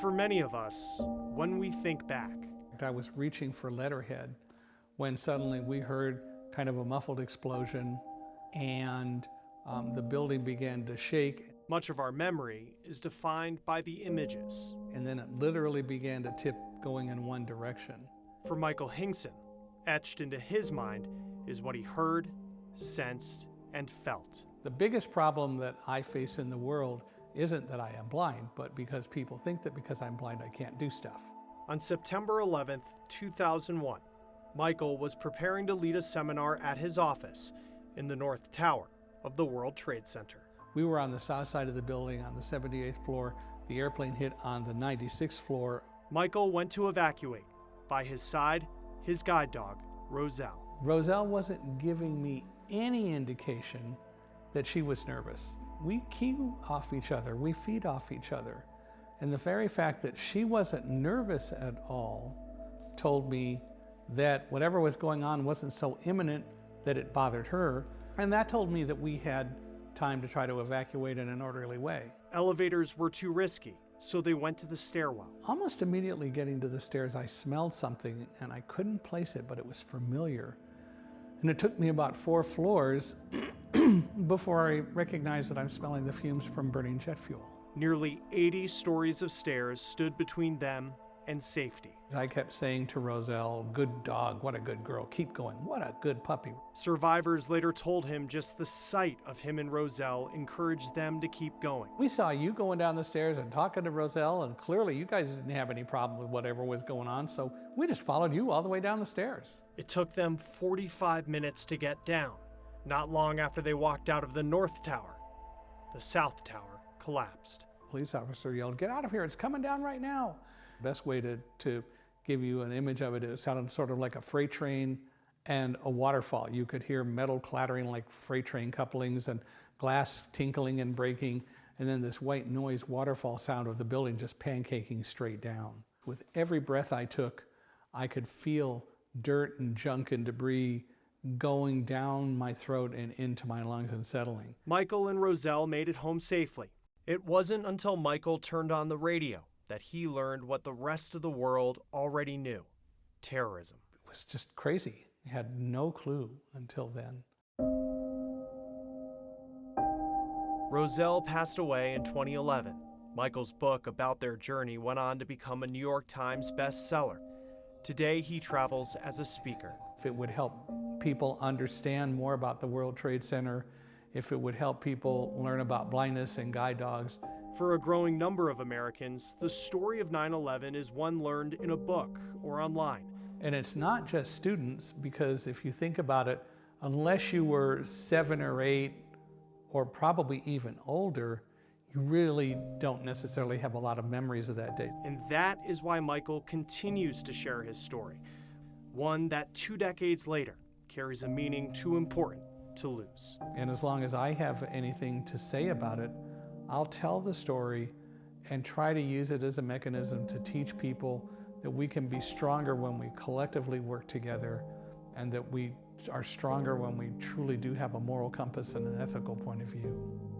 for many of us, when we think back. I was reaching for letterhead when suddenly we heard kind of a muffled explosion and the building began to shake. Much of our memory is defined by the images. And then it literally began to tip going in one direction. For Michael Hingson, etched into his mind is what he heard, sensed, and felt. The biggest problem that I face in the world isn't that I am blind, but because people think that because I'm blind I can't do stuff. On September 11th, 2001, Michael was preparing to lead a seminar at his office in the North Tower of the World Trade Center. We were on the south side of the building on the 78th floor. The airplane hit on the 96th floor. Michael went to evacuate. By his side, his guide dog, Roselle. Roselle wasn't giving me any indication that she was nervous. We key off each other, we feed off each other. And the very fact that she wasn't nervous at all told me that whatever was going on wasn't so imminent that it bothered her. And that told me that we had time to try to evacuate in an orderly way. Elevators were too risky, so they went to the stairwell. Almost immediately getting to the stairs, I smelled something and I couldn't place it, but it was familiar. And it took me about 4 floors before I recognized that I'm smelling the fumes from burning jet fuel. Nearly 80 stories of stairs stood between them and safety. I kept saying to Roselle, "Good dog, what a good girl, keep going, what a good puppy." Survivors later told him just the sight of him and Roselle encouraged them to keep going. We saw you going down the stairs and talking to Roselle, and clearly you guys didn't have any problem with whatever was going on, so we just followed you all the way down the stairs. It took them 45 minutes to get down. Not long after they walked out of the North Tower, the South Tower collapsed. Police officer yelled, "Get out of here, it's coming down right now." Best way to give you an image of it, it sounded sort of like a freight train and a waterfall. You could hear metal clattering like freight train couplings and glass tinkling and breaking, and then this white noise waterfall sound of the building just pancaking straight down. With every breath I took, I could feel dirt and junk and debris going down my throat and into my lungs and settling. Michael and Roselle made it home safely. It wasn't until Michael turned on the radio that he learned what the rest of the world already knew: terrorism. It was just crazy. I had no clue until then. Roselle passed away in 2011. Michael's book about their journey went on to become a New York Times bestseller. Today, he travels as a speaker. If it would help people understand more about the World Trade Center, if it would help people learn about blindness and guide dogs. For a growing number of Americans, the story of 9/11 is one learned in a book or online. And it's not just students, because if you think about it, unless you were 7 or 8, or probably even older, you really don't necessarily have a lot of memories of that day. And that is why Michael continues to share his story, one that 2 decades later carries a meaning too important to lose. And as long as I have anything to say about it, I'll tell the story and try to use it as a mechanism to teach people that we can be stronger when we collectively work together, and that we are stronger when we truly do have a moral compass and an ethical point of view.